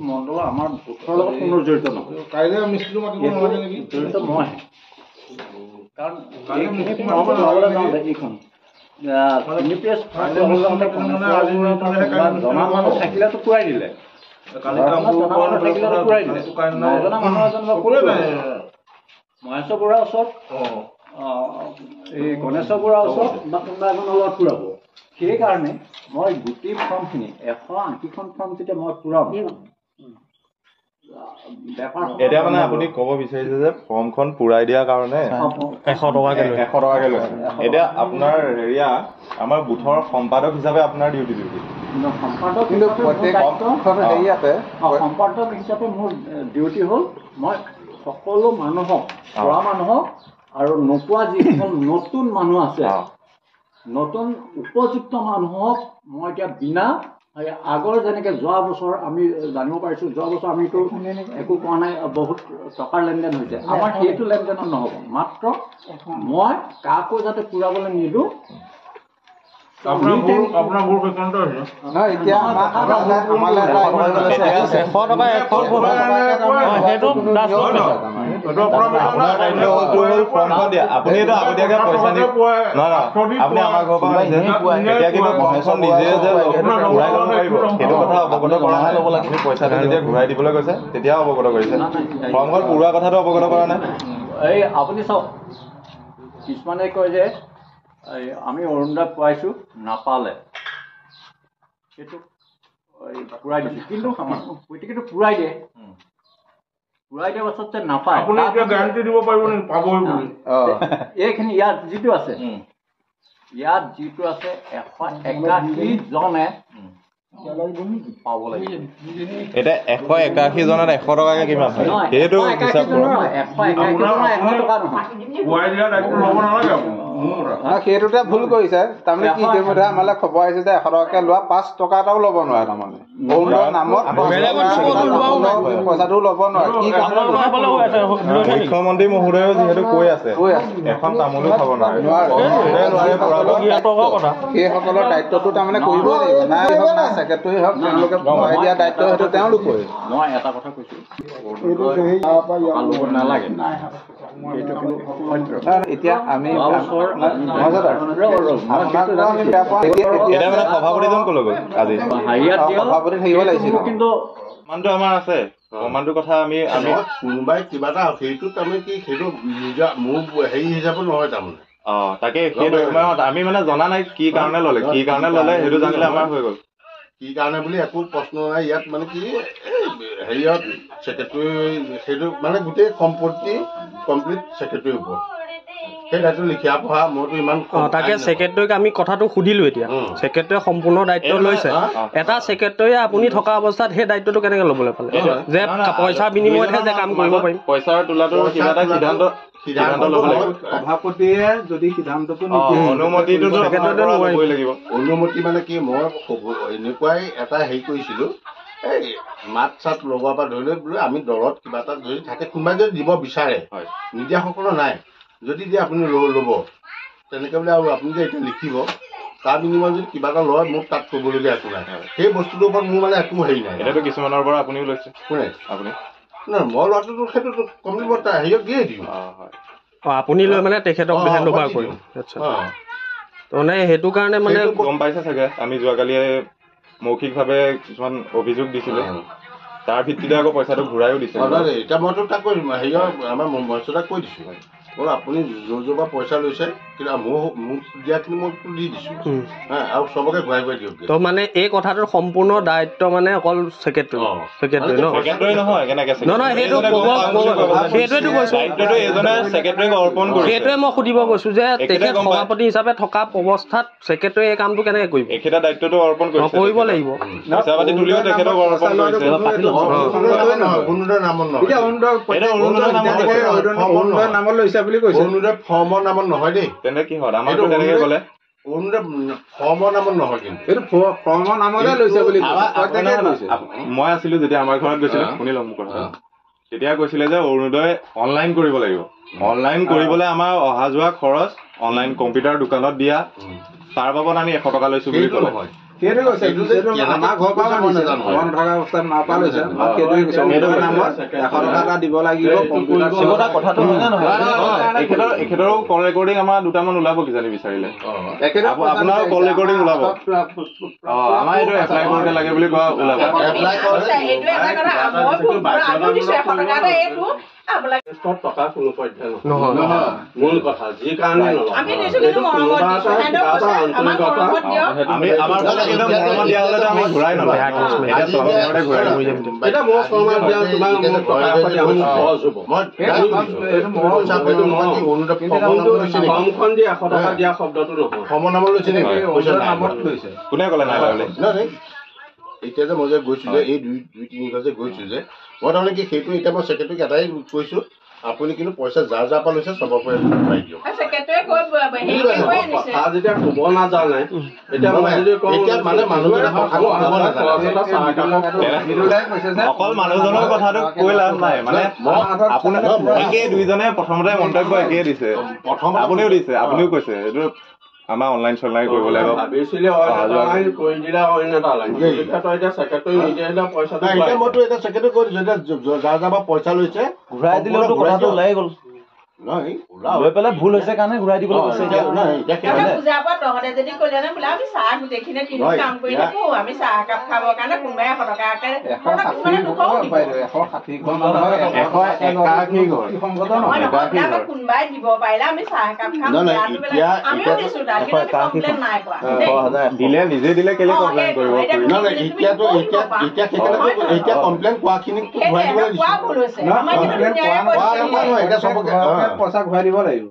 মণ্ডল আমাৰ ভোটৰ লগত কোনো জড়িত নহয়। কাইলৈ মিস্ত্ৰী মাতিব নালাগে নেকি? জড়িত মই কাৰণ এইখন জনা মানুহ থাকিলেতো পুৰাই দিলে, মহেশ্বৰ বৰুৱাৰ ওচৰত এই গণেশ্বৰ বৰুৱাৰ ওচৰত বা কোনোবা এজনৰ লগত পুৰাব। সেইকাৰণে মই গোটেই ফৰ্মখিনি 180খন ফৰ্ম যেতিয়া মই পুৰাম, এতিয়া মানে আপুনি ক'ব বিচাৰিছে যে ফৰ্মখন পুৰাই দিয়াৰ কাৰণে 100 টকাকে লয়। এতিয়া আপোনাৰ হেৰিয়া আমাৰ বুথৰ সম্পাদক হিচাপে আপোনাৰ ডিউটি সম্পাদক হিচাপে মোৰ ডিউটি হ'ল মই সকলো মানুহক পৰা মানুহক আৰু নোপোৱা যিসকল নতুন মানুহ আছে, নতুন উপযুক্ত মানুহক মই এতিয়া বিনা আগৰ যেনেকৈ যোৱা বছৰ আমি জানিব পাৰিছোঁ, যোৱা বছৰ আমিতো একো কোৱা নাই, বহুত টকাৰ লেনদেন হৈছে। আমাৰ সেইটো লেনদেনত নহ'ব, মাত্ৰ মই কাকো যাতে পুৰাবলৈ নিদিওঁ। ঘূৰাই দিবলৈ কৈছে তেতিয়া অৱগত কৰিছে, ফৰ্মখন পুৰোৱা কথাটো অৱগত কৰা নাই। এই আপুনি চাওক, কিছুমানে কয় যে আমি অৰুণোদয় পোৱাইছোঁ নাপালে, সেইটো পুৰাই দিছোঁ, কিন্তু গতিকেতো পুৰাই দিয়ে, পুৰাই দিয়াৰ পাছত যে নাপায় এইখিনি ইয়াত যিটো আছে, ইয়াত যিটো আছে 181 জনে পাব লাগিব। এতিয়া 181 জনত 100 টকাকে কিমান হয়? সেইটো সেইটোতে ভুল কৰিছে। তাৰমানে কি ইতিমধ্যে আমালৈ খবৰ আহিছে যে 100 টকাকে লোৱা 5 টকা এটাও ল'ব নোৱাৰে। তাৰমানে অৰুণোদয়ৰ নামত পইচাটো ল'ব নোৱাৰে। কি মুখ্যমন্ত্ৰী মহোদয়েও যিহেতু কৈ আছে এখন তামোলো খাব নোৱাৰে, সেইসকলৰ দায়িত্বটো তাৰমানে কৰিবই লাগিব। নাই হওক না ছেক্ৰেটাৰী হওক, তেওঁলোকে ভৰাই দিয়া দায়িত্ব সেইটো তেওঁলোকৰে। মই এটা কথা কৈছোঁ, নালাগে, এতিয়া আমি সভাপতিজন কলৈ গ'ল আজি? সভাপতি থাকিব লাগিছিল, কিন্তু প্ৰমাণটো আমাৰ আছে। প্ৰমাণটোৰ কথা আমি কোনোবাই কিবা এটা সেইটোত আমি কি সেইটো মোৰ হেৰি হিচাপে নহয় তাৰমানে। তাকে সেইটো আমি মানে জনা নাই কি কাৰণে ল'লে সেইটো জানিলে আমাৰ হৈ গ'ল। কি কাৰণে বুলি একো প্ৰশ্ন নাই ইয়াত। মানে কি হেৰিয়ত ছেক্ৰেটাৰী সেইটো মানে গোটেই সম্পত্তি কমপ্লিট ছেক্ৰেটাৰীৰ ওপৰত, সেই দায়িত্ব লিখা পঢ়া মইতো ইমান তাকে ছেক্ৰেটাৰীক আমি কথাটো সুধিলোঁ। এতিয়া ছেক্ৰেটাৰীয়ে সম্পূৰ্ণ দায়িত্ব লৈছে। এটা ছেক্ৰেটাৰীয়ে আপুনি থকা অৱস্থাত সেই দায়িত্বটো কেনেকৈ ল'বলৈ পালে যে পইচাৰ বিনিময়তহে যে কাম কৰিব পাৰিম? পইচাৰ তোলাটো কিবা এটা সিদ্ধান্ত ল'ব লাগিব। সভাপতিয়ে যদি সিদ্ধান্তটো অনুমতিটোতো ল'বই লাগিব। অনুমতি মানে কি, মই এনেকুৱাই এটা হেৰি কৰিছিলোঁ, এই মাত চাত লগোৱাৰ পৰা ধৰি লৈ বোলে আমি দলত কিবা এটা যদি থাকে, কোনোবাই যদি দিব বিচাৰে, নিদিয়াসকলৰ নাই, যদি দিয়ে আপুনি ল'ব তেনেকৈ বোলে। আৰু আপুনি যে এতিয়া লিখিব তাৰ বিনিময়ত যদি কিবা এটা লয়, মোক তাত ক'বলগীয়া একো নাই। সেই বস্তুটোৰ ওপৰত মোৰ মানে একো হেৰি নাই। এতিয়াতো কিছুমানৰ পৰা আপুনিও লৈছে। কোনে? আপুনি? নাই, মই লোৱাটোতো সেইটোতো কমপ্লিট হেৰিয়ত দিয়ে দিওঁ। আপুনি লৈ মানে তেখেতক হেণ্ড অভাৰ কৰিম। আচ্ছা, তাৰমানে সেইটো কাৰণে মানে গম পাইছে চাগে, আমি যোৱাকালিয়ে মৌখিকভাৱে কিছুমান অভিযোগ দিছিলোঁ, তাৰ ভিত্তিতে আকৌ পইচাটো ঘূৰাইও দিছে। এতিয়া মইতো তাক কৈ হেৰিয়ৰ আমাৰ মহেশ্বৰ কৈ দিছোঁ, বোলো আপুনি যোৰ পৰা পইচা লৈছে, কিন্তু মোক দিয়াখিনি মই দি দিছোঁ, আৰু চবকে ঘূৰাই ঘূৰাই দিয়ক। তো মানে এই কথাটোৰ সম্পূৰ্ণ দায়িত্ব মানে অকল ছেক্ৰেটাৰী ন? নহয়, কেনেকৈ নহয়, সেইটোৱেতো কৈছোঁ। সেইটোৱে মই সুধিব গৈছোঁ যে তেখেত সভাপতি হিচাপে থকা অৱস্থাত ছেক্ৰেটাৰীয়ে এই কামটো কেনেকৈ কৰিব? একেটা দায়িত্বটো অৰ্পণ কৰিব লাগিব। পইচা পাতি তুলিও তেখেতক অৰ্পণ কৰিছে। নামত লৈছে বুলি কৈছে। ফৰ্মৰ নামত নহয় দেই। তেনে কি হয় আমাৰতো তেনেকে ক'লে? ফৰ্মৰ নামত নহয়, কিন্তু এইটো ফৰ্মৰ নামতে লৈছে বুলি মই আছিলোঁ যেতিয়া আমাৰ ঘৰত গৈছিলোঁ, শুনি লওঁ মোৰ কথা। তেতিয়া কৈছিলে যে অৰুণোদয় অনলাইন কৰিব লাগিব। অনলাইন কৰিবলৈ আমাৰ অহা যোৱা খৰচ, অনলাইন কম্পিউটাৰ দোকানত দিয়া, তাৰ বাবদ আমি 100 টকা লৈছোঁ বুলি ক'লে। সেইটো কৈছে সেইটো যে আমাৰ ঘৰৰ পৰা মই নাজানো। ঘৰ নথকা অৱস্থাত মাৰ পৰা লৈছে মই সেইটোৱে কৈছো মোৰ নামত 100 টকা এটা দিব লাগিব কম্পিউটাৰ কথাটো হয় নে নহয় এখেতৰো কল ৰেকৰ্ডিং আমাৰ দুটামান ওলাব কিজানি বিচাৰিলে আপোনাৰো কল ৰেকৰ্ডিং ওলাব আমাৰ এইটো এপ্লাই কৰোঁতে লাগে বুলি কোৱা ওলাব এপ্লাই কৰে টকা কোনো পধ্যে নহয় নহয় মূল কথা যি কাৰণে আমি আমাৰ ফালে কিন্তু মৰমত দিয়া হ'লে আমি ঘূৰাই নলওঁ এতিয়া চৰকাৰতে ঘূৰাই লৈ যাম এতিয়া মই শৰ্মা দিয়া তোমাৰ সহজ হ'ব ফৰ্মখন দি 100 টকা দিয়া শব্দটো নহয় সমনামৰ লৈছে নেকি কোনে ক'লে নাই বুলি এতিয়া যে মই যে গৈছো যে এই 2-3 ঘৰ যে গৈছো যে মই তাৰমানে কি সেইটো এতিয়া মই ছেক্ৰেটাৰীক এটাই কৈছো আপুনি কিন্তু পইচা যাৰ যাৰ পৰা লৈছে চবৰ পৰা পাই দিয়ক কথা যেতিয়া ক'ব নাজানে এতিয়া মই যদি কওঁ এতিয়া মানে মানুহজনে কথা ক'ব নাজানে অকল মানুহজনৰ কথাটো কৈ লাভ নাই মানে আপোনাৰ একে দুইজনে প্ৰথমতে মন্তব্য একেই দিছে আপুনিও দিছে আপুনিও কৈছে এইটো আমাৰ অনলাইন চনলাইন কৰিব লাগিব ভাবিছিলে কৰি দিলে অন্য এটা লাগে এতিয়া ছেক্ৰেটাৰী নিজে আহিলে পইচাটো এতিয়া মইতো এটা ছেক্ৰেটাৰী কৈ দিছো এতিয়া যাৰ যাৰ পৰা পইচা লৈছে ঘূৰাই দিলেওতো কথাটো ওলাই গ'ল নহয় লৈ পেলাই ভুল হৈছে কাৰণে ঘূৰাই দিবলৈ কৈছে এতিয়া তহঁতে যদি ক'লে নে বোলে আমি চাহ গোটেইখিনি তিনি কাম কৰি থাকো আমি চাহ একাপ খাবৰ কাৰণে কোনোবাই 100 টকাকে 180 কোনোবাই দিব পাৰিলে আমি চাহ একাপ খাম আমিও দিছো তাত কমপ্লেইন নাই কৰা দিলে নিজে দিলে কেলে কমপ্লেইন কৰিব নহয় এতিয়াতো এতিয়া কমপ্লেইন কোৱাখিনিক ঘূৰাই দিব কোৱা ভুল হৈছে আমাৰ কিন্তু এতিয়া চবকে পইচা ঘূৰাই দিব লাগিব